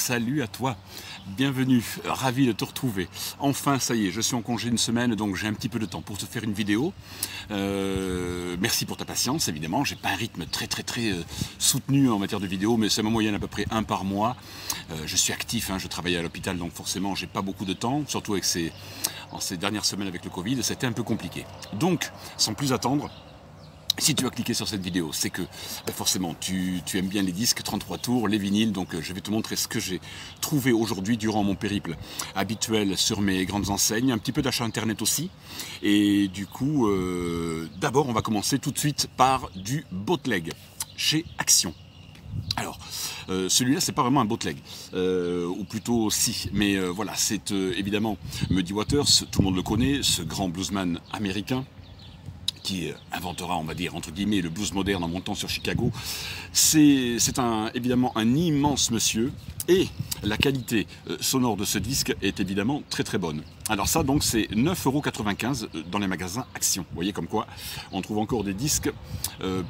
salut à toi, bienvenue, ravi de te retrouver. Enfin, ça y est, je suis en congé une semaine, donc j'ai un petit peu de temps pour te faire une vidéo. Merci pour ta patience, évidemment, j'ai pas un rythme très soutenu en matière de vidéo, mais c'est ma moyenne à peu près un par mois. Je suis actif, je travaille à l'hôpital, donc forcément j'ai pas beaucoup de temps, surtout avec en ces dernières semaines avec le Covid, c'était un peu compliqué. Donc, sans plus attendre, si tu as cliqué sur cette vidéo, c'est que forcément tu aimes bien les disques 33 tours, les vinyles, donc je vais te montrer ce que j'ai trouvé aujourd'hui durant mon périple habituel sur mes grandes enseignes, un petit peu d'achat internet aussi. Et du coup, d'abord on va commencer tout de suite par du bootleg chez Action. Alors, celui-là, c'est pas vraiment un bootleg, ou plutôt si, mais voilà, c'est évidemment Muddy Waters, tout le monde le connaît, ce grand bluesman américain, qui inventera, on va dire, entre guillemets, le blues moderne en montant sur Chicago. C'est évidemment un immense monsieur, et la qualité sonore de ce disque est évidemment très bonne. Alors ça, donc, c'est 9,95 € dans les magasins Action. Vous voyez comme quoi, on trouve encore des disques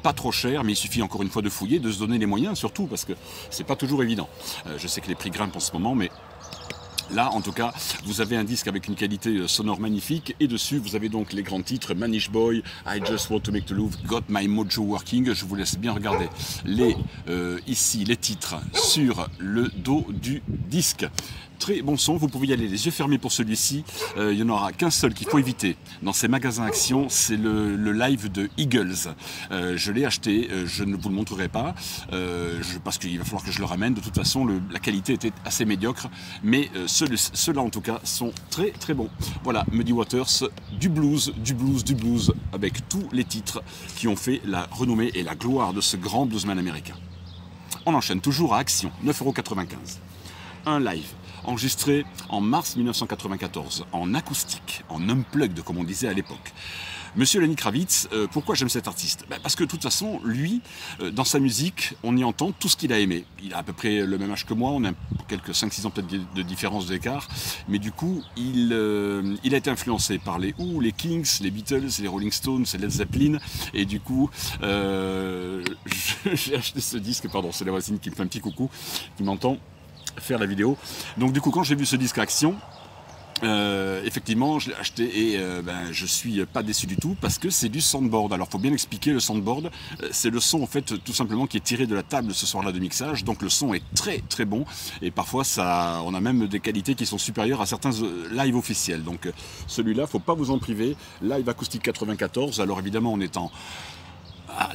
pas trop chers, mais il suffit encore une fois de fouiller, de se donner les moyens, surtout, parce que c'est pas toujours évident. Je sais que les prix grimpent en ce moment, mais là, en tout cas, vous avez un disque avec une qualité sonore magnifique, et dessus, vous avez donc les grands titres, Manish Boy, I Just Want to Make the Love, Got My Mojo Working. Je vous laisse bien regarder ici les titres sur le dos du disque. Très bon son, vous pouvez y aller les yeux fermés pour celui-ci. Il n'y en aura qu'un seul qu'il faut éviter dans ces magasins Action, c'est le live de Eagles. Je l'ai acheté, je ne vous le montrerai pas, parce qu'il va falloir que je le ramène. De toute façon, la qualité était assez médiocre, mais ceux-là en tout cas sont très bons. Voilà, Muddy Waters, du blues, avec tous les titres qui ont fait la renommée et la gloire de ce grand bluesman américain. On enchaîne toujours à Action, 9,95 €. Un live enregistré en mars 1994, en acoustique, en unplugged comme on disait à l'époque. Monsieur Lenny Kravitz, pourquoi j'aime cet artiste? Parce que de toute façon, lui, dans sa musique, on y entend tout ce qu'il a aimé. Il a à peu près le même âge que moi, on a quelques 5-6 ans peut-être de différence d'écart, mais du coup, il a été influencé par les Who, les Kings, les Beatles, les Rolling Stones, les Led Zeppelin, et du coup, j'ai acheté ce disque, pardon, c'est la voisine qui me fait un petit coucou, qui m'entend faire la vidéo. Donc du coup, quand j'ai vu ce disque Action, effectivement je l'ai acheté, et je suis pas déçu du tout, parce que c'est du soundboard. Alors faut bien expliquer, le soundboard, c'est le son en fait tout simplement qui est tiré de la table ce soir-là de mixage, donc le son est très bon, et parfois on a même des qualités qui sont supérieures à certains live officiels. Donc celui-là, faut pas vous en priver, live acoustique 94. Alors évidemment, on est en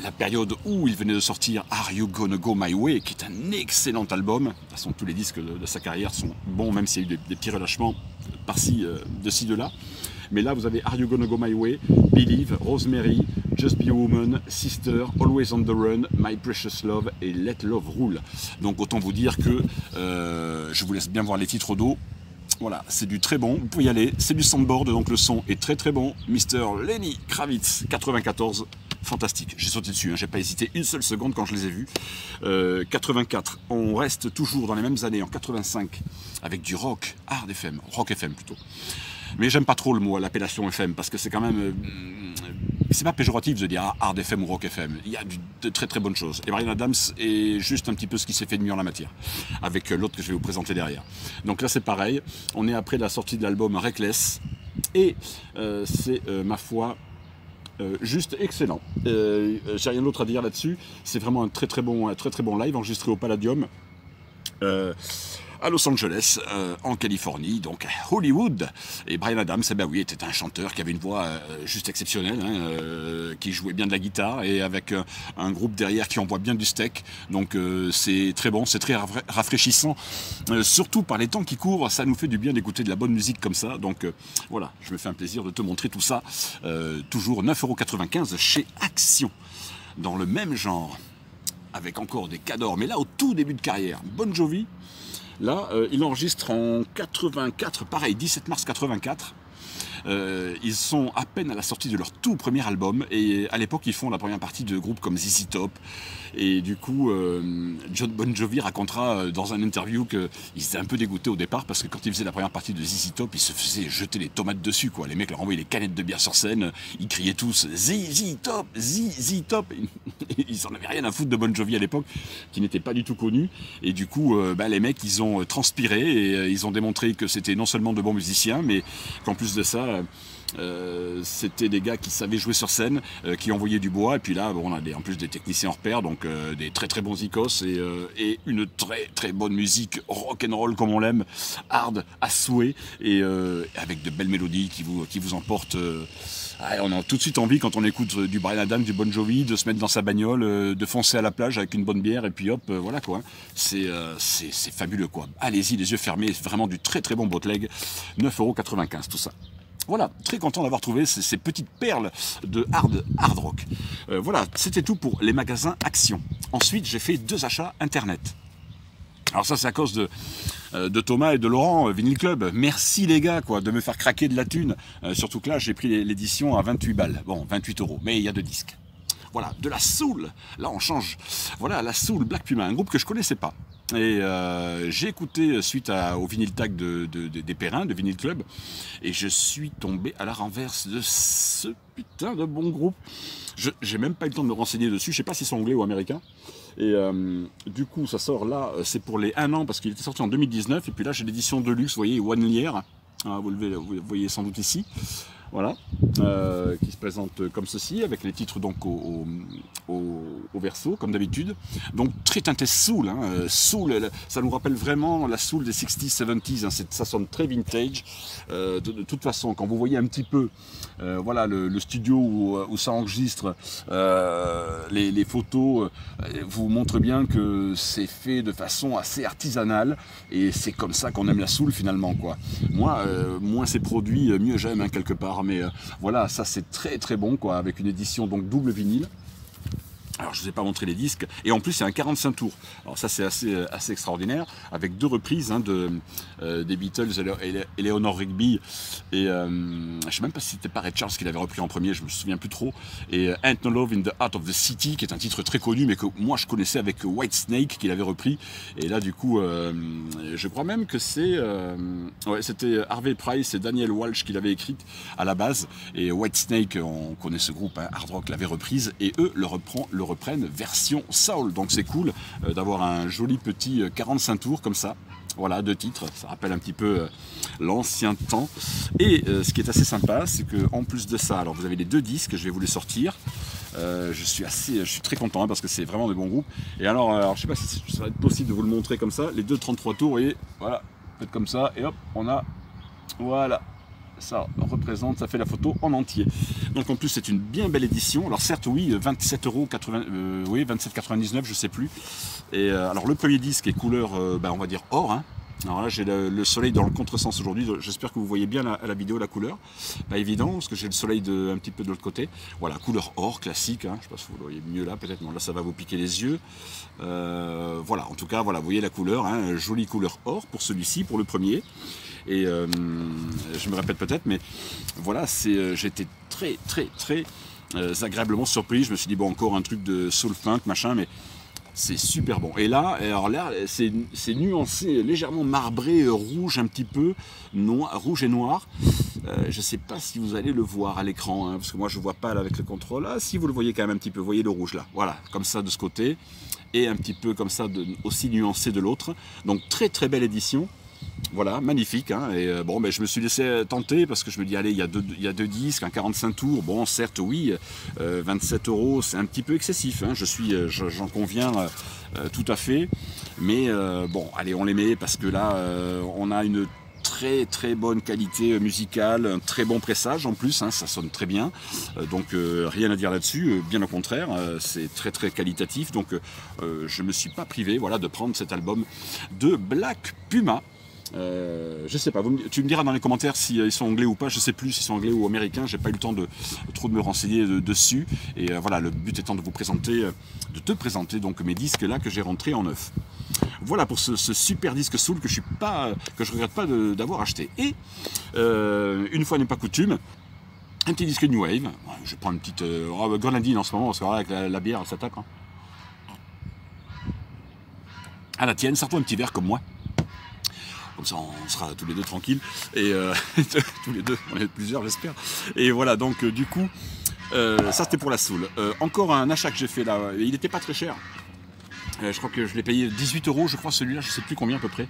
la période où il venait de sortir Are You Gonna Go My Way, qui est un excellent album. De toute façon, tous les disques de sa carrière sont bons, même s'il y a eu des petits relâchements par-ci, de ci, de là. Mais là, vous avez Are You Gonna Go My Way, Believe, Rosemary, Just Be a Woman, Sister, Always on the Run, My Precious Love et Let Love Rule. Donc autant vous dire que je vous laisse bien voir les titres au dos. Voilà, c'est du très bon, vous pouvez y aller, c'est du soundboard, donc le son est très bon. Mr. Lenny Kravitz, 94, fantastique, j'ai sauté dessus, j'ai pas hésité une seule seconde quand je les ai vus. 84, on reste toujours dans les mêmes années, en 85, avec du rock, hard FM, rock FM plutôt. Mais j'aime pas trop le mot, l'appellation FM, parce que c'est quand même... c'est pas péjoratif de dire hard FM ou rock FM. Il y a de très bonnes choses. Et Bryan Adams est juste un petit peu ce qui s'est fait de mieux en la matière, avec l'autre que je vais vous présenter derrière. Donc là c'est pareil, on est après la sortie de l'album Reckless, et c'est ma foi juste excellent. J'ai rien d'autre à dire là-dessus. C'est vraiment un très bon live enregistré au Palladium. À Los Angeles, en Californie, donc à Hollywood. Et Bryan Adams, oui, était un chanteur qui avait une voix juste exceptionnelle, qui jouait bien de la guitare, et avec un groupe derrière qui envoie bien du steak. Donc c'est très bon, c'est très rafraîchissant. Surtout par les temps qui courent, ça nous fait du bien d'écouter de la bonne musique comme ça. Donc voilà, je me fais un plaisir de te montrer tout ça. Toujours 9,95 € chez Action, dans le même genre, avec encore des cadors, mais là au tout début de carrière. Bon Jovi. Là, il enregistre en 84, pareil, 17 mars 84. Ils sont à peine à la sortie de leur tout premier album, et à l'époque ils font la première partie de groupes comme ZZ Top, et du coup John Bon Jovi racontera dans une interview qu'il était un peu dégoûté au départ, parce que quand il faisait la première partie de ZZ Top, il se faisait jeter les tomates dessus, quoi. Les mecs leur envoyaient les canettes de bière sur scène, ils criaient tous ZZ Top, ZZ Top. Ils en avaient rien à foutre de Bon Jovi à l'époque, qui n'était pas du tout connu, et du coup les mecs ils ont transpiré, et ils ont démontré que c'était non seulement de bons musiciens, mais qu'en plus de ça c'était des gars qui savaient jouer sur scène, qui envoyaient du bois, et puis là bon, on a en plus des techniciens hors pair, donc des très très bons icos, et une très très bonne musique rock and roll comme on l'aime, hard à souhait, et avec de belles mélodies qui vous emportent. On a tout de suite envie, quand on écoute du Bryan Adams, du Bon Jovi, de se mettre dans sa bagnole, de foncer à la plage avec une bonne bière, et puis hop, voilà quoi. C'est fabuleux quoi. Allez-y, les yeux fermés, vraiment du très très bon bootleg, 9,95 € tout ça. Voilà, très content d'avoir trouvé ces petites perles de hard rock. Voilà, c'était tout pour les magasins Action. Ensuite, j'ai fait 2 achats internet. Alors ça, c'est à cause de Thomas et de Laurent, Vinyl Club. Merci les gars, quoi, de me faire craquer de la thune. Surtout que là, j'ai pris l'édition à 28 balles. Bon, 28 €, mais il y a 2 disques. Voilà, de la soul. Là, on change. Voilà, la soul Black Puma, un groupe que je connaissais pas. Et j'ai écouté suite au vinyle tag des Perrins, de Vinyl Club, et je suis tombé à la renverse de ce putain de bon groupe. J'ai même pas eu le temps de me renseigner dessus, je sais pas s'ils sont anglais ou américains. Et du coup, ça sort là, c'est pour les 1 an, parce qu'il était sorti en 2019, et puis là j'ai l'édition Deluxe, vous voyez, One Year, vous le voyez sans doute ici. Voilà, qui se présente comme ceci, avec les titres donc au verso, comme d'habitude. Donc très teinté soul, hein, soul, ça nous rappelle vraiment la soul des 60s, 70s, hein, ça sonne très vintage. De toute façon, quand vous voyez un petit peu voilà, le studio où ça enregistre, les photos vous montrent bien que c'est fait de façon assez artisanale, et c'est comme ça qu'on aime la soul finalement, quoi. Moi, moins c'est produit, mieux j'aime, hein, quelque part. Mais voilà, ça c'est très très bon, quoi, avec une édition donc double vinyle. Alors je ne vous ai pas montré les disques, et en plus c'est un 45 tours. Alors ça c'est assez extraordinaire, avec 2 reprises, hein, des Beatles, Eleanor Rigby, et je ne sais même pas si c'était pas Ray Charles qui l'avait repris en premier, je me souviens plus trop, et Ain't No Love in the Heart of the City, qui est un titre très connu, mais que moi je connaissais avec Whitesnake qui l'avait repris, et là du coup je crois même que c'était Harvey Price et Daniel Walsh qui l'avaient écrite à la base, et Whitesnake, on connaît ce groupe, hein, hard rock, l'avait reprise, et eux le reprennent version soul, donc c'est cool d'avoir un joli petit 45 tours comme ça. Voilà, 2 titres, ça rappelle un petit peu l'ancien temps. Et ce qui est assez sympa, c'est que en plus de ça, alors vous avez les 2 disques, je vais vous les sortir. Je suis très content, hein, parce que c'est vraiment de bons groupes. Et alors je sais pas si ça va être possible de vous le montrer comme ça, les 2 33 tours, vous voyez, voilà, faites comme ça, et hop, on a, voilà. Ça représente, ça fait la photo en entier. Donc en plus c'est une bien belle édition. Alors certes oui, 27,80 €, oui 27,99 €, je sais plus. Et alors le premier disque est couleur, on va dire or, hein. Alors là j'ai le soleil dans le contresens aujourd'hui, j'espère que vous voyez bien à la vidéo la couleur. Pas évident parce que j'ai le soleil un petit peu de l'autre côté. Voilà, couleur or classique, hein. Je sais pas si vous le voyez mieux là, peut-être, non, là ça va vous piquer les yeux. Voilà, en tout cas voilà, vous voyez la couleur, hein, jolie couleur or pour celui-ci, pour le premier. Et je me répète peut-être, mais voilà, j'étais très très très agréablement surpris. Je me suis dit bon, encore un truc de soul funk machin, mais c'est super bon. Et là, alors là, c'est nuancé, légèrement marbré, rouge un petit peu, rouge et noir. Je ne sais pas si vous allez le voir à l'écran, hein, parce que moi je ne vois pas là avec le contrôle. Ah, si vous le voyez quand même un petit peu, vous voyez le rouge là, voilà, comme ça de ce côté, et un petit peu comme ça aussi nuancé de l'autre. Donc très très belle édition. Voilà, magnifique, hein, et bon, je me suis laissé tenter parce que je me dis, allez, il y a 2 disques, un 45 tours, bon, certes, oui, 27 €, c'est un petit peu excessif, hein, j'en conviens tout à fait, mais bon, allez, on les met parce que là, on a une très très bonne qualité musicale, un très bon pressage en plus, hein, ça sonne très bien, donc rien à dire là-dessus, bien au contraire, c'est très très qualitatif, donc je me suis pas privé, voilà, de prendre cet album de Black Puma. Je sais pas, tu me diras dans les commentaires si ils sont anglais ou pas, je sais plus s'ils sont anglais ou américains, j'ai pas eu le temps de trop de me renseigner dessus. Et voilà, le but étant de vous présenter, de te présenter donc mes disques là que j'ai rentrés en neuf. Voilà pour ce super disque Soul que je regrette pas d'avoir acheté. Et une fois n'est pas coutume, un petit disque New Wave. Je prends une petite grenadine en ce moment parce que avec la bière elle s'attaque. Hein. À la tienne, sors-toi un petit verre comme moi. Comme ça, on sera tous les deux tranquilles. Et tous les deux, on est plusieurs, j'espère. Et voilà, donc du coup, ça c'était pour la Soul. Encore un achat que j'ai fait là. Il n'était pas très cher. Je crois que je l'ai payé 18 €, je crois, celui-là, je ne sais plus combien à peu près.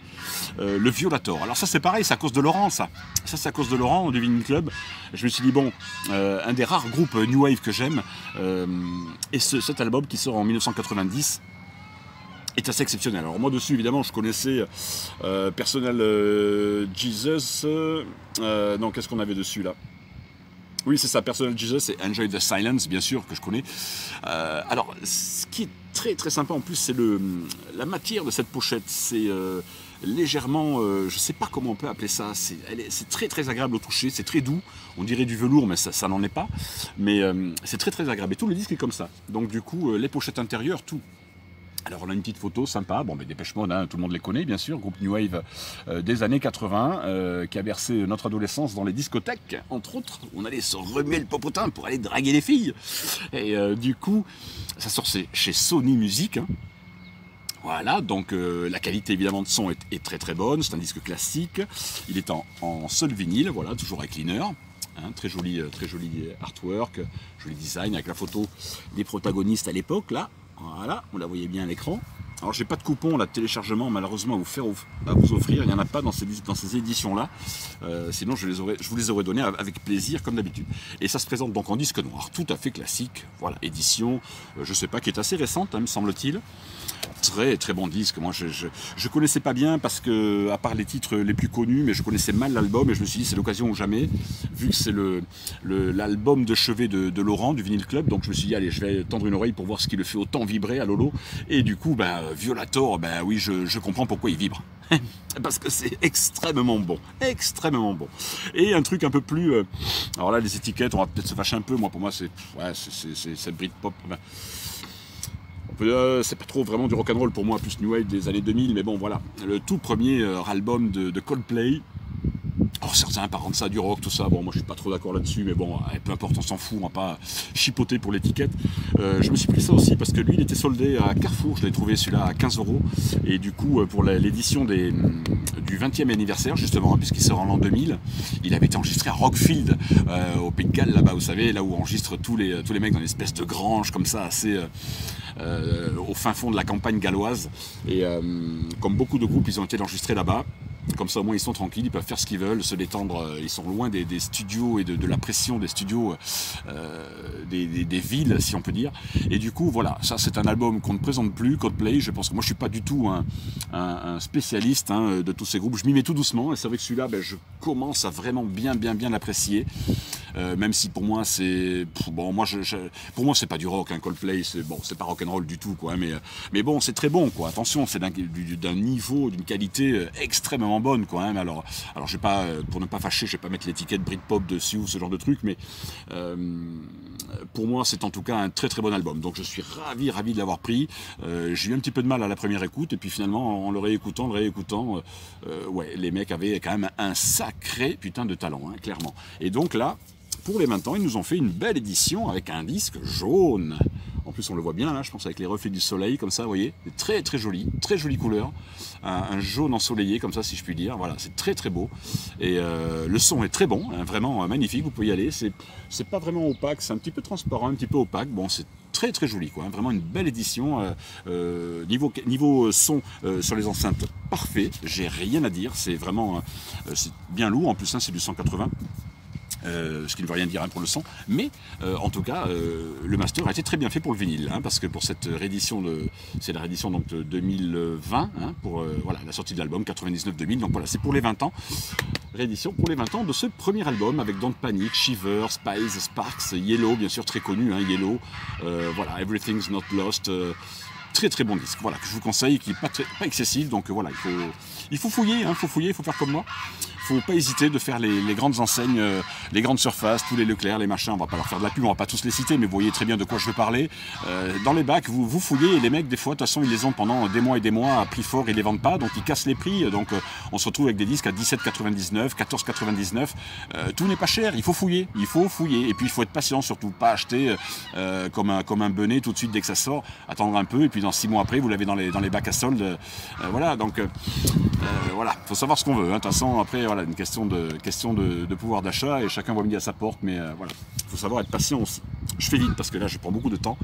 Le Violator. Alors ça, c'est pareil, c'est à cause de Laurent, ça. Ça, c'est à cause de Laurent, du Vinyl Club. Je me suis dit, bon, un des rares groupes New Wave que j'aime, et cet album qui sort en 1990, est assez exceptionnel. Alors moi dessus évidemment je connaissais Personal Jesus, non qu'est-ce qu'on avait dessus là? Oui c'est ça, Personal Jesus et Enjoy the Silence bien sûr que je connais. Alors ce qui est très très sympa en plus c'est la matière de cette pochette, c'est légèrement, je sais pas comment on peut appeler ça, c'est très très agréable au toucher, c'est très doux, on dirait du velours mais ça n'en est pas, mais c'est très très agréable et tout le disque est comme ça, donc du coup les pochettes intérieures, tout. Alors on a une petite photo sympa, bon mais Dépêche Mode, hein, tout le monde les connaît bien sûr, groupe New Wave des années 80, qui a bercé notre adolescence dans les discothèques, entre autres, on allait se remuer le popotin pour aller draguer les filles, et du coup, ça sort chez Sony Music, hein. Voilà, donc la qualité évidemment de son est très très bonne, c'est un disque classique, il est en seul vinyle, voilà, toujours avec cleaner. Hein, très joli artwork, joli design avec la photo des protagonistes à l'époque, là. Voilà, vous la voyez bien à l'écran. Alors j'ai pas de coupon là, de téléchargement malheureusement à vous offrir, il n'y en a pas dans ces éditions là, sinon je vous les aurais donnés avec plaisir comme d'habitude. Et ça se présente donc en disque noir, tout à fait classique, voilà, édition, je sais pas, qui est assez récente, hein, me semble-t-il. Très très bon disque, moi je connaissais pas bien parce que, à part les titres les plus connus, mais je connaissais mal l'album et je me suis dit c'est l'occasion ou jamais, vu que c'est l'album de chevet de Laurent, du Vinyl Club, donc je me suis dit allez je vais tendre une oreille pour voir ce qui le fait autant vibrer à Lolo, et du coup ben, Violator, ben oui je comprends pourquoi il vibre, parce que c'est extrêmement bon, extrêmement bon. Et un truc un peu plus, alors là les étiquettes, on va peut-être se fâcher un peu, moi pour moi c'est Britpop, c'est pas trop vraiment du rock'n'roll pour moi, plus New Wave des années 2000, mais bon voilà, le tout premier album de Coldplay. Alors certains apparentent ça du rock, tout ça, bon moi je suis pas trop d'accord là-dessus, mais bon, peu importe, on s'en fout, on va pas chipoter pour l'étiquette. Je me suis pris ça aussi parce que lui il était soldé à Carrefour, je l'ai trouvé celui-là à 15 €, et du coup pour l'édition du 20e anniversaire justement, puisqu'il sort en l'an 2000, il avait été enregistré à Rockfield, au Pays de Galles, là-bas vous savez, là où on enregistre tous les mecs dans une espèce de grange comme ça, assez... au fin fond de la campagne galloise, et comme beaucoup de groupes ils ont été enregistrés là-bas, comme ça au moins ils sont tranquilles, ils peuvent faire ce qu'ils veulent, se détendre, ils sont loin des studios et de la pression des studios des villes si on peut dire, et du coup voilà, ça c'est un album qu'on ne présente plus, Coldplay. Je pense que moi je suis pas du tout un spécialiste hein, de tous ces groupes, je m'y mets tout doucement, et c'est vrai que celui-là ben, je commence à vraiment bien l'apprécier. Même si pour moi c'est bon, pour moi c'est pas du rock, hein, Coldplay, c'est pas rock'n'roll du tout quoi, mais bon c'est très bon quoi. Attention, c'est d'un niveau, d'une qualité extrêmement bonne quoi. Hein, alors je vais pas, pour ne pas fâcher, je vais pas mettre l'étiquette Britpop dessus ou ce genre de truc, mais pour moi c'est en tout cas un très très bon album. Donc je suis ravi de l'avoir pris. J'ai eu un petit peu de mal à la première écoute, et puis finalement en le réécoutant, ouais, les mecs avaient quand même un sacré putain de talent, hein, clairement. Et donc là, pour les 20 ans, ils nous ont fait une belle édition avec un disque jaune. En plus, on le voit bien là, je pense, avec les reflets du soleil, comme ça, vous voyez. Très jolie couleur. Un jaune ensoleillé, comme ça, si je puis dire. Voilà, c'est très très beau. Et le son est très bon, hein, vraiment magnifique, vous pouvez y aller. C'est pas vraiment opaque, c'est un petit peu transparent, un petit peu opaque. Bon, c'est très joli, quoi. Hein, vraiment une belle édition. Niveau son sur les enceintes, parfait. J'ai rien à dire, c'est vraiment c'est bien lourd. En plus, hein, c'est du 180. Ce qui ne veut rien dire hein, pour le son, mais en tout cas le master a été très bien fait pour le vinyle, hein, parce que pour cette réédition c'est la réédition donc de 2020, hein, pour voilà, la sortie de l'album 99-2000, donc voilà, c'est pour les 20 ans, réédition pour les 20 ans de ce premier album avec Don't Panic, Shiver, Spice, Sparks, Yellow bien sûr très connu, hein, Yellow, voilà, Everything's Not Lost, très très bon disque, voilà, que je vous conseille, qui n'est pas excessif, donc voilà, il faut fouiller, hein, il faut faire comme moi. Faut pas hésiter de faire les grandes enseignes, les grandes surfaces, tous les Leclerc, les machins, on va pas leur faire de la pub, on va pas tous les citer, mais vous voyez très bien de quoi je veux parler. Dans les bacs, vous fouillez, et les mecs, des fois, de toute façon, ils les ont pendant des mois et des mois à prix fort, ils les vendent pas, donc ils cassent les prix, donc on se retrouve avec des disques à 17,99, 14,99, tout n'est pas cher, il faut fouiller, et puis il faut être patient, surtout pas acheter comme un benet tout de suite dès que ça sort, attendre un peu, et puis dans 6 mois après, vous l'avez dans les bacs à solde, voilà, donc voilà, faut savoir ce qu'on veut, hein, de toute façon, après, voilà, une question de pouvoir d'achat et chacun voit midi à sa porte, mais voilà, il faut savoir être patient aussi. Je fais vite parce que là je prends beaucoup de temps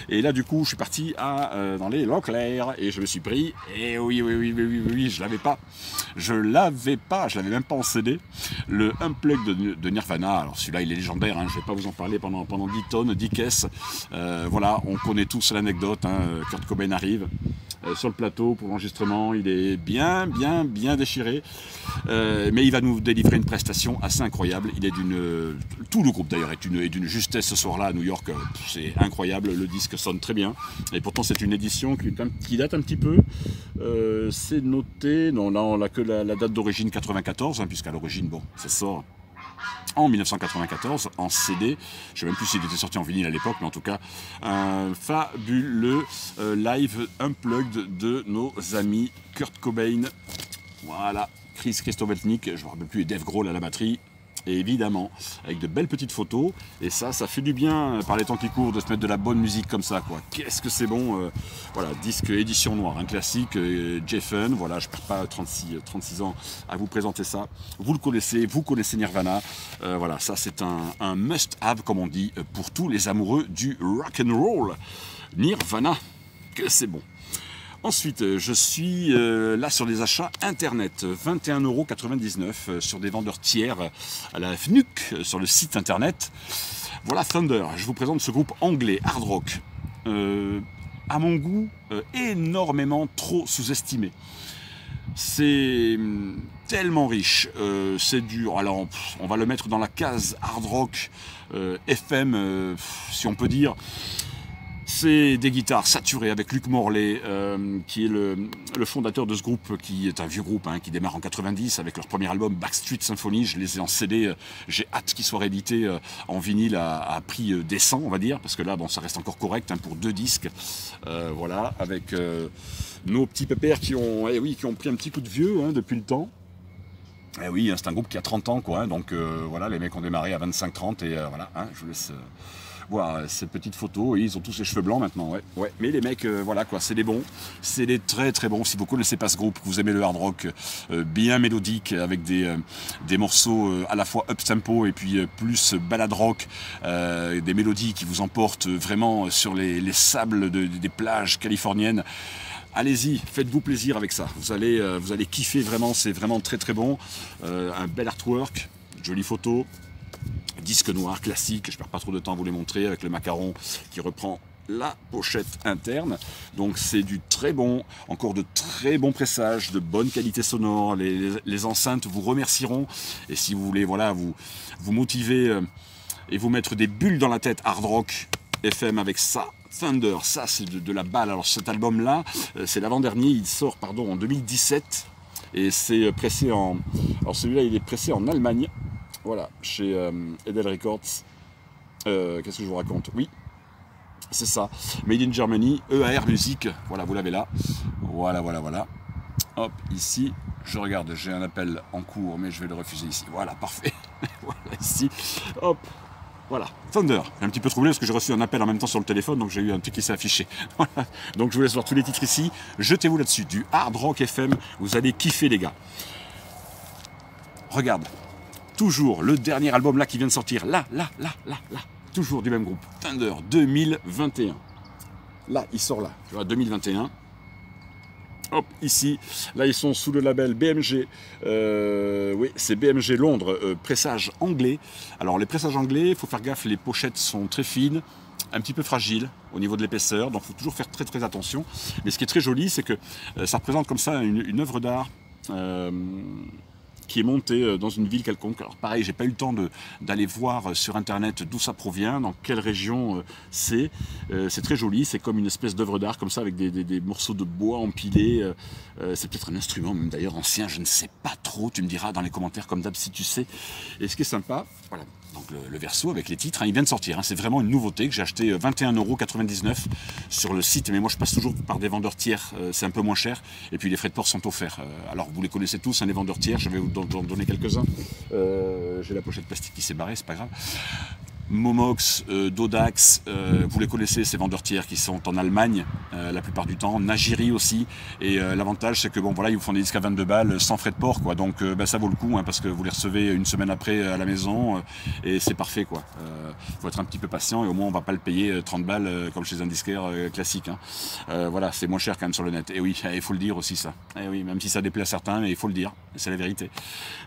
et là du coup je suis parti dans les Leclerc et je me suis pris, et oui, je l'avais pas, je l'avais même pas en CD, le Unplugged de Nirvana. Alors celui-là il est légendaire, hein, je vais pas vous en parler pendant 10 tonnes, 10 caisses, voilà, on connaît tous l'anecdote, hein, Kurt Cobain arrive sur le plateau pour l'enregistrement, il est bien déchiré, mais il va nous délivrer une prestation assez incroyable. Il est tout le groupe d'ailleurs est d'une justesse ce soir-là à New York, c'est incroyable, le disque sonne très bien, et pourtant c'est une édition qui date un petit peu, c'est noté, non là on a que la date d'origine 94, hein, puisqu'à l'origine, bon, ça sort en 1994 en CD, je ne sais même plus s'il était sorti en vinyle à l'époque, mais en tout cas un fabuleux live unplugged de nos amis Kurt Cobain, voilà, Chris Christoveltnik, je ne me rappelle plus, et Dave Grohl à la batterie, et évidemment avec de belles petites photos, et ça fait du bien par les temps qui courent de se mettre de la bonne musique comme ça, quoi. Qu'est-ce que c'est bon, voilà, disque édition noire, un classique, J-Fun, voilà, je ne perds pas 36 ans à vous présenter ça, vous connaissez Nirvana, voilà, ça c'est un must-have comme on dit pour tous les amoureux du rock and roll. Nirvana, que c'est bon. Ensuite, je suis là sur les achats internet, 21,99 € sur des vendeurs tiers à la FNUC, sur le site internet. Voilà Thunder, je vous présente ce groupe anglais, hard rock, à mon goût, énormément trop sous-estimé. C'est tellement riche, c'est dur, alors on va le mettre dans la case hard rock, FM, si on peut dire. C'est des guitares saturées avec Luc Morley, qui est le fondateur de ce groupe, qui est un vieux groupe, hein, qui démarre en 90 avec leur premier album Backstreet Symphony. Je les ai en CD, j'ai hâte qu'ils soient réédités en vinyle à prix décent, on va dire, parce que là, bon, ça reste encore correct, hein, pour 2 disques. Voilà, avec nos petits pépères qui ont pris un petit coup de vieux, hein, depuis le temps. Eh oui, c'est un groupe qui a 30 ans, quoi, hein, donc voilà, les mecs ont démarré à 25-30 et voilà, hein, je vous laisse voir ces petites photos, et ils ont tous les cheveux blancs maintenant, ouais. Mais les mecs, voilà quoi, c'est des bons, c'est des très très bons. Si vous connaissez pas ce groupe, que vous aimez le hard rock bien mélodique, avec des morceaux à la fois up-tempo et puis plus ballade rock, des mélodies qui vous emportent vraiment sur les sables des plages californiennes, allez-y, faites-vous plaisir avec ça, vous allez kiffer vraiment, c'est vraiment très très bon, un bel artwork, jolie photo, disque noir classique, je perds pas trop de temps à vous les montrer, avec le macaron qui reprend la pochette interne, donc c'est du très bon, encore de très bons pressages, de bonne qualité sonore, les enceintes vous remercieront, et si vous voulez, voilà, vous motiver et vous mettre des bulles dans la tête hard rock FM avec ça, Thunder, ça c'est de la balle. Alors cet album là, c'est l'avant-dernier, il sort en 2017, et c'est pressé alors celui-là il est pressé en Allemagne, voilà, chez Edel Records. Qu'est-ce que je vous raconte? Oui, c'est ça, Made in Germany, EAR Music, voilà, vous l'avez là, voilà, hop, ici, je regarde, j'ai un appel en cours, mais je vais le refuser ici, voilà, parfait, voilà, ici, hop, voilà, Thunder. J'ai un petit peu troublé parce que j'ai reçu un appel en même temps sur le téléphone, donc j'ai eu un truc qui s'est affiché. Voilà. Donc je vous laisse voir tous les titres ici. Jetez-vous là-dessus, du hard rock FM, vous allez kiffer les gars. Regarde, toujours le dernier album là qui vient de sortir, là, toujours du même groupe, Thunder 2021. Là, il sort là, tu vois, 2021. Hop, ici, là ils sont sous le label BMG, oui c'est BMG Londres, pressage anglais. Alors les pressages anglais, il faut faire gaffe, les pochettes sont très fines, un petit peu fragiles au niveau de l'épaisseur, donc il faut toujours faire très très attention. Mais ce qui est très joli, c'est que ça représente comme ça une œuvre d'art qui est monté dans une ville quelconque. Alors pareil, j'ai pas eu le temps d'aller voir sur internet d'où ça provient, dans quelle région c'est. C'est très joli, c'est comme une espèce d'œuvre d'art comme ça avec des morceaux de bois empilés. C'est peut-être un instrument même d'ailleurs ancien, je ne sais pas trop, tu me diras dans les commentaires comme d'hab si tu sais. Et ce qui est sympa, voilà, donc le verso avec les titres, hein, il vient de sortir, hein, c'est vraiment une nouveauté que j'ai acheté 21,99 € sur le site, mais moi je passe toujours par des vendeurs tiers, c'est un peu moins cher, et puis les frais de port sont offerts. Alors vous les connaissez tous, hein, les vendeurs tiers, je vais vous en donner quelques-uns. J'ai la pochette plastique qui s'est barrée, c'est pas grave. Momox, Dodax, vous les connaissez, ces vendeurs tiers qui sont en Allemagne la plupart du temps, Najiri aussi, et l'avantage c'est que bon voilà, ils vous font des disques à 22 balles sans frais de port quoi, donc ça vaut le coup hein, parce que vous les recevez une semaine après à la maison et c'est parfait quoi. Faut être un petit peu patient et au moins on va pas le payer 30 balles comme chez un disquaire classique hein. Voilà, c'est moins cher quand même sur le net, et oui, il faut le dire aussi ça, et oui, même si ça déplaît à certains, mais il faut le dire, c'est la vérité.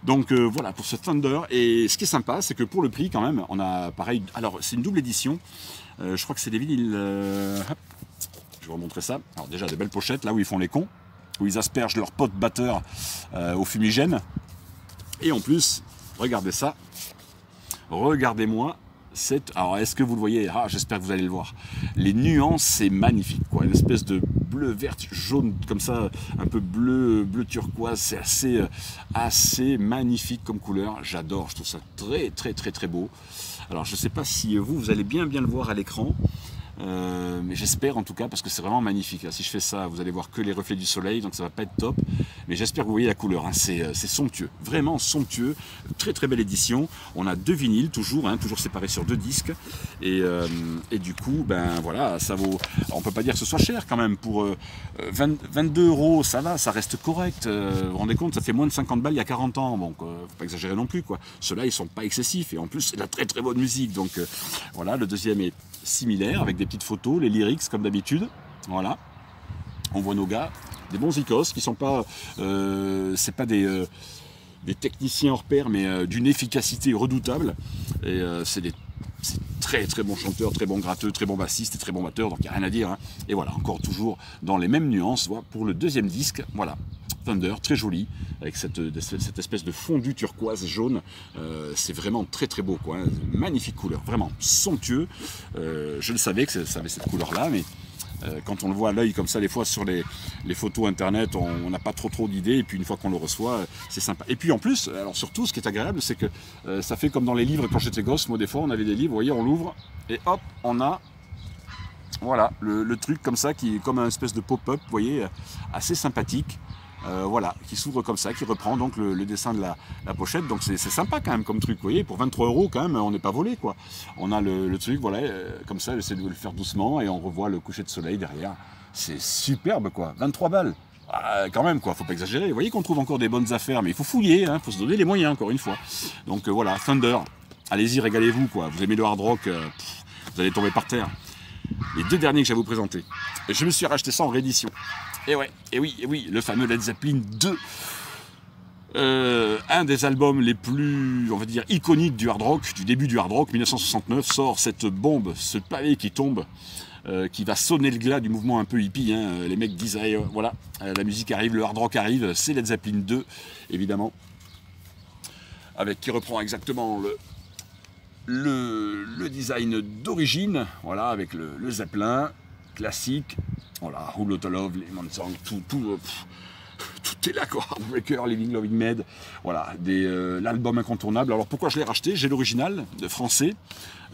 Donc voilà pour ce Thunder, et ce qui est sympa c'est que pour le prix quand même, on a pareil. Alors, c'est une double édition. Je crois que c'est des vinyles. Hop, je vais vous montrer ça. Alors, déjà, des belles pochettes, là où ils font les cons, où ils aspergent leur pote batteur au fumigène. Et en plus, regardez ça. Regardez-moi. Alors, est-ce que vous le voyez? Ah, j'espère que vous allez le voir. Les nuances, c'est magnifique, quoi. Une espèce de bleu, vert, jaune, comme ça, un peu bleu turquoise. C'est assez magnifique comme couleur. J'adore, je trouve ça très, très, très, très beau. Alors, je ne sais pas si vous allez bien le voir à l'écran. Mais j'espère en tout cas, parce que c'est vraiment magnifique. Si je fais ça, vous allez voir que les reflets du soleil, donc ça va pas être top. Mais j'espère que vous voyez la couleur, hein. C'est somptueux, vraiment somptueux. Très très belle édition. On a 2 vinyles, toujours, hein, toujours séparés sur 2 disques. Et du coup, ben voilà, ça vaut. Alors, on peut pas dire que ce soit cher quand même. Pour 22 €, ça va, ça reste correct. Vous vous rendez compte, ça fait moins de 50 balles il y a 40 ans. Donc, faut pas exagérer non plus, quoi. Ceux-là, ils sont pas excessifs. Et en plus, c'est de la très très bonne musique. Donc voilà, le deuxième est similaire avec des petites photos, les lyrics comme d'habitude. Voilà, on voit nos gars, des bons icos qui sont pas, c'est pas des techniciens hors pair, mais d'une efficacité redoutable. Et c'est très très bons chanteurs, très bons gratteux, très bons bassistes et très bons batteurs, donc il n'y a rien à dire. Hein. Et voilà, encore toujours dans les mêmes nuances. Voilà, pour le deuxième disque, voilà. Thunder, très joli, avec cette espèce de fondu turquoise jaune. C'est vraiment très très beau, quoi, hein. Magnifique couleur, vraiment somptueux. Je le savais que ça avait cette couleur-là, mais quand on le voit à l'œil comme ça, des fois sur les photos internet, on n'a pas trop d'idées, et puis une fois qu'on le reçoit, c'est sympa. Et puis en plus, alors surtout, ce qui est agréable, c'est que ça fait comme dans les livres quand j'étais gosse. Moi, des fois, on avait des livres, vous voyez, on l'ouvre, et hop, on a. Voilà, le truc comme ça, qui est comme un espèce de pop-up, vous voyez, assez sympathique. Voilà, qui s'ouvre comme ça, qui reprend donc le dessin de la pochette. Donc c'est sympa quand même comme truc, vous voyez, pour 23 € quand même, on n'est pas volé quoi. On a le truc, voilà, comme ça, j'essaie de le faire doucement et on revoit le coucher de soleil derrière. C'est superbe quoi, 23 balles. Ah, quand même quoi, faut pas exagérer. Vous voyez qu'on trouve encore des bonnes affaires, mais il faut fouiller, hein, faut se donner les moyens encore une fois. Donc voilà, Thunder, allez-y, régalez-vous quoi. Vous aimez le hard rock, vous allez tomber par terre. Les 2 derniers que j'ai à vous présenter. Je me suis racheté ça en réédition. Et ouais, et oui, le fameux Led Zeppelin 2. Un des albums les plus, on va dire, iconiques du hard rock, du début du hard rock, 1969, sort cette bombe, ce pavé qui tombe, qui va sonner le glas du mouvement un peu hippie. Hein. Les mecs disent, voilà, la musique arrive, le hard rock arrive, c'est Led Zeppelin 2, évidemment, avec qui reprend exactement le design d'origine, voilà, avec le Zeppelin classique, voilà, Who Lotta Love, les Mansong, tout est là quoi, Breaker, Living Loving Med, voilà, l'album incontournable. Alors pourquoi je l'ai racheté? J'ai l'original français,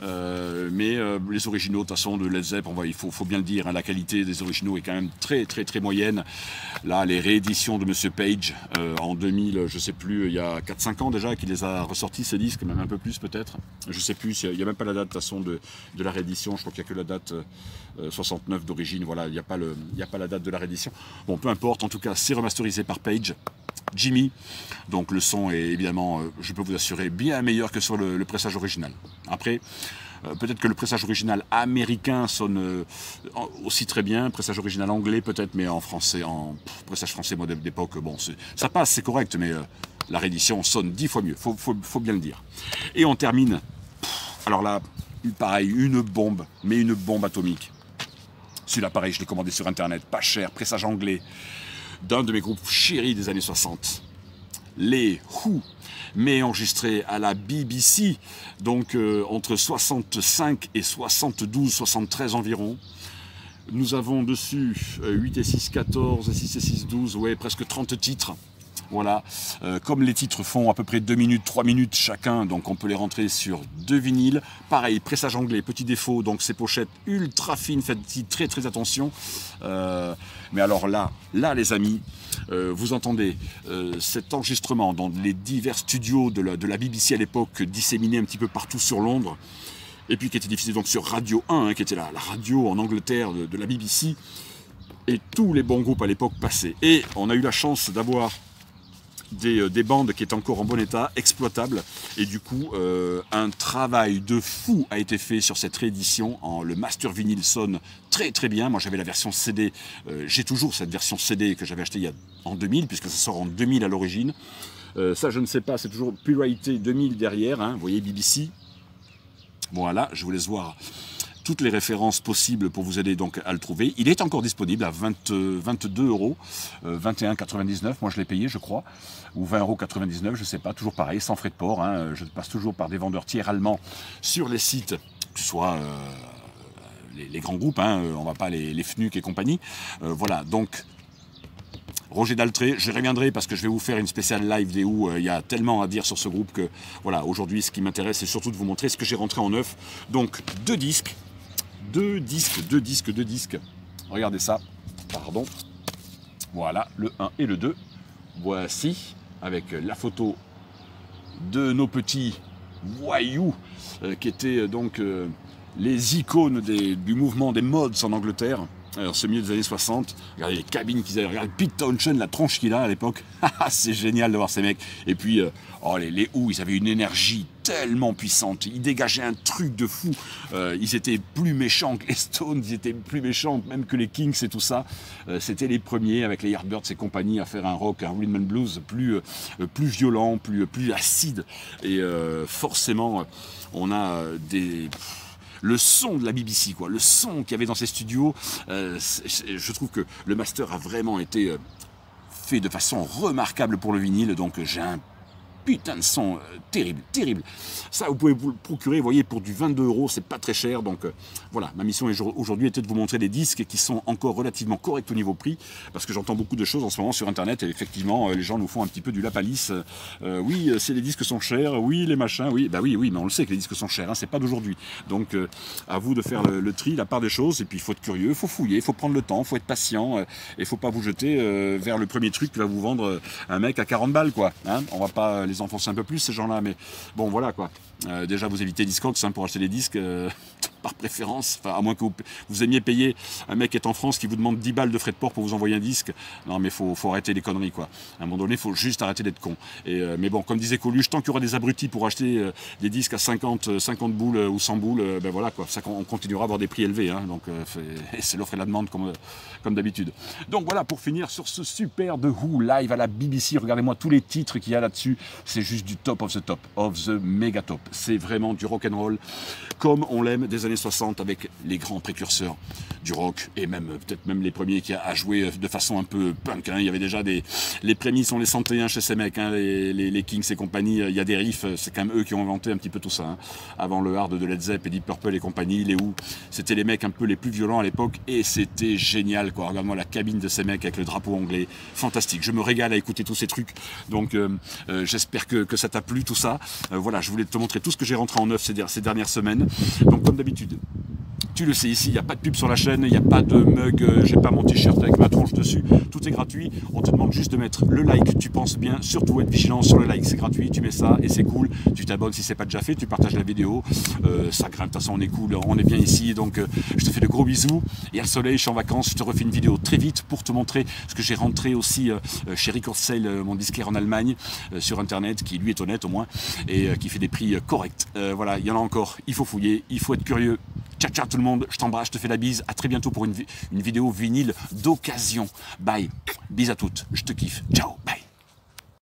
mais les originaux, de toute façon, de Led Zeppelin, il faut bien le dire, hein, la qualité des originaux est quand même très très très moyenne. Là, les rééditions de Monsieur Page, en 2000, je sais plus, il y a 4-5 ans déjà, qu'il les a ressortis ces disques, même un peu plus peut-être, je sais plus, il n'y a même pas la date de toute façon de la réédition, je crois qu'il n'y a que la date 69 d'origine, voilà, il n'y a pas la date de la réédition. Bon, peu importe, en tout cas, c'est remasterisé par Page, Jimmy, donc le son est évidemment, je peux vous assurer, bien meilleur que sur le pressage original. Après, peut-être que le pressage original américain sonne aussi très bien, pressage original anglais peut-être, mais en français, pressage français modèle d'époque, bon, ça passe, c'est correct, mais la réédition sonne 10 fois mieux, faut bien le dire. Et on termine, alors là, pareil, une bombe, mais une bombe atomique. Celui-là, pareil, je l'ai commandé sur internet, pas cher, pressage anglais, d'un de mes groupes chéris des années 60. les Who, mais enregistrés à la BBC, donc entre 65 et 72, 73 environ. Nous avons dessus 8 et 6, 14, 6 et 6, 12, ouais, presque 30 titres. Voilà, comme les titres font à peu près 2 minutes, 3 minutes chacun, donc on peut les rentrer sur 2 vinyles. Pareil, pressage anglais, petit défaut, donc ces pochettes ultra fines, faites-y très très attention. Mais alors là les amis, vous entendez cet enregistrement dans les divers studios de la BBC à l'époque, disséminés un petit peu partout sur Londres, et puis qui était diffusé donc sur Radio 1, hein, qui était la radio en Angleterre de la BBC, et tous les bons groupes à l'époque passaient. Et on a eu la chance d'avoir des bandes qui étaient encore en bon état, exploitables, et du coup un travail de fou a été fait sur cette réédition. Le master vinyle sonne très très bien. Moi j'avais la version CD, j'ai toujours cette version CD que j'avais achetée en 2000, puisque ça sort en 2000 à l'origine. Ça je ne sais pas, c'est toujours Purity 2000 derrière, hein, vous voyez BBC. Voilà, je vous laisse voir toutes les références possibles pour vous aider donc à le trouver. Il est encore disponible à 22 €, 21,99 €, moi je l'ai payé je crois, ou 20,99 €, je ne sais pas, toujours pareil, sans frais de port, hein. Je passe toujours par des vendeurs tiers allemands sur les sites, que ce soit les grands groupes, hein, on ne va pas les FNUC et compagnie. Voilà, donc Roger Daltrey, je reviendrai parce que je vais vous faire une spéciale live des Who. Il y a tellement à dire sur ce groupe que voilà, aujourd'hui ce qui m'intéresse c'est surtout de vous montrer ce que j'ai rentré en neuf. Donc deux disques. Regardez ça, pardon. Voilà, le 1 et le 2. Voici, avec la photo de nos petits voyous qui étaient donc les icônes du mouvement des mods en Angleterre. Alors, ce milieu des années 60, regardez les cabines qu'ils avaient, regardez Pete Townshend, la tronche qu'il a à l'époque, c'est génial de voir ces mecs. Et puis, les Who, ils avaient une énergie tellement puissante, ils dégageaient un truc de fou, ils étaient plus méchants que les Stones, ils étaient plus méchants même que les Kings et tout ça. C'était les premiers, avec les Yardbirds et compagnie, à faire un rock, un rhythm and blues plus violent, plus acide. Et forcément, on a le son de la BBC, quoi, le son qu'il y avait dans ces studios, je trouve que le master a vraiment été fait de façon remarquable pour le vinyle, donc j'ai un putain de son terrible, terrible. Ça, vous pouvez vous le procurer, vous voyez, pour du 22 €, c'est pas très cher. Donc voilà, ma mission aujourd'hui était de vous montrer des disques qui sont encore relativement corrects au niveau prix, parce que j'entends beaucoup de choses en ce moment sur Internet, et effectivement, les gens nous font un petit peu du lapalisse. Oui, c'est les disques sont chers, oui, les machins, oui, bah oui, mais on le sait que les disques sont chers, hein, c'est pas d'aujourd'hui. Donc à vous de faire le tri, la part des choses, et puis il faut être curieux, il faut fouiller, il faut prendre le temps, il faut être patient, et il faut pas vous jeter vers le premier truc qui va vous vendre un mec à 40 balles, quoi. Hein, on va pas les enfoncer un peu plus ces gens-là, mais bon voilà quoi. Déjà vous évitez Discogs hein, pour acheter des disques par préférence, enfin, à moins que vous aimiez payer un mec qui est en France qui vous demande 10 balles de frais de port pour vous envoyer un disque. Non mais faut arrêter les conneries quoi. À un moment donné, il faut juste arrêter d'être con. Mais bon, comme disait Coluche, tant qu'il y aura des abrutis pour acheter des disques à 50 boules ou 100 boules, ben voilà quoi, ça, on continuera à avoir des prix élevés. Hein, donc c'est l'offre et la demande comme d'habitude. Donc voilà, pour finir sur ce super The Who live à la BBC, regardez-moi tous les titres qu'il y a là-dessus, c'est juste du top of the méga top. C'est vraiment du rock and roll comme on l'aime des années 60, avec les grands précurseurs du rock, et même peut-être même les premiers qui a joué de façon un peu punk. Hein. Il y avait déjà les prémices, on les sentait chez ces mecs, hein, les Kings et compagnie. Il y a des riffs, c'est quand même eux qui ont inventé un petit peu tout ça. Hein. Avant le hard de Led Zepp et Deep Purple et compagnie, les Who, c'était les mecs un peu les plus violents à l'époque, et c'était génial quoi. Regarde-moi la cabine de ces mecs avec le drapeau anglais, fantastique. Je me régale à écouter tous ces trucs. Donc j'espère que ça t'a plu tout ça. Voilà, je voulais te montrer tout ce que j'ai rentré en neuf ces dernières semaines. Donc comme d'habitude, tu le sais, ici il n'y a pas de pub sur la chaîne, il n'y a pas de mug, j'ai pas mon t-shirt avec ma tronche dessus, tout est gratuit. On te demande juste de mettre le like, tu penses bien, surtout être vigilant sur le like, c'est gratuit, tu mets ça et c'est cool. Tu t'abonnes si c'est pas déjà fait, tu partages la vidéo, ça grimpe, de toute façon on est cool, on est bien ici, donc je te fais de gros bisous. Il y a le soleil, je suis en vacances, je te refais une vidéo très vite pour te montrer ce que j'ai rentré aussi chez Record Sale, mon disquaire en Allemagne, sur internet, qui lui est honnête au moins, et qui fait des prix corrects. Voilà, il y en a encore, il faut fouiller, il faut être curieux. Ciao ciao tout le monde, je t'embrasse, je te fais la bise, à très bientôt pour une vidéo vinyle d'occasion. Bye, bise à toutes, je te kiffe, ciao, bye.